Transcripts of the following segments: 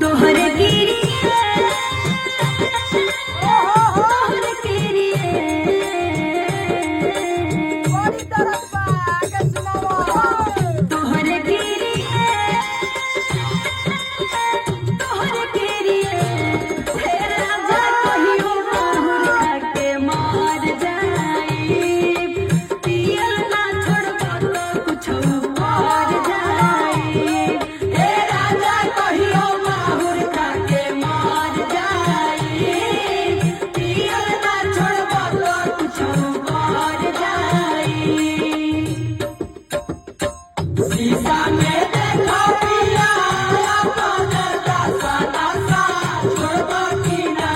तोहरे गिरिए तोहरे गिरिए तोहरे गिरिए तोहरे गिरिए हे राजा कहियो माहुर खाके मार जाई पियल ना छोड़बो तो कुछो कर जाई हे राजा कहियो माहुर खाके मार जाई पियल ना छोड़बो तो कुछो कर जाई शीशा में देखा पिया अपन दासा दासा छोड़बो की ना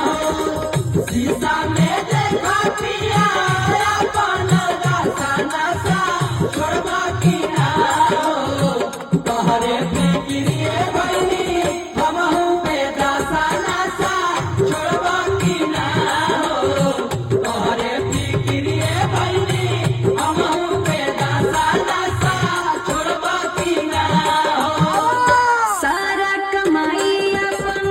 हो शीशा में देखा पिया अपन दासा दासा छोड़बो की ना हो तोहरे फिक्रिए भइनी हमहू पे दासा दासा छोड़बो की ना हो तोहरे फिक्रिए भइनी हमहू पे दासा दासा छोड़बो की ना हो सारा कमाई अपन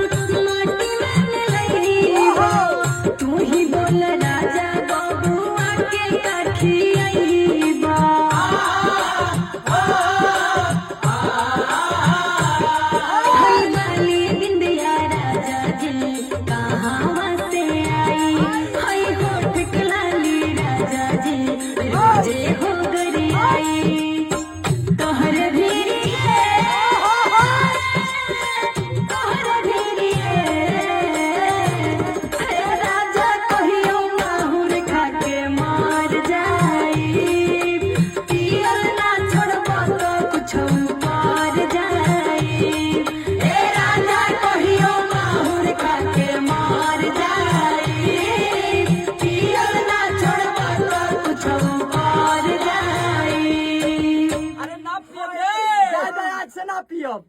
माटी में मिलई हो तू ही बोल राजा बबुआ के कखियईबा हई बाली बिंदिया राजा जी कहाँ से आई हई होठ कलाली राजा जी रोजे हो गरी आई तोहरे भिरिए तोहरे भिरिए हे राजा कहियो माहुर खाके मार जाई पियल ना छोड़बो तो कुछो कर जाई हे राजा कहियो माहुर खाके मार जाई पियल ना छोड़बो तो कुछो कर जाई अरे ना पियब रे, ज्यादा आज से ना पियब।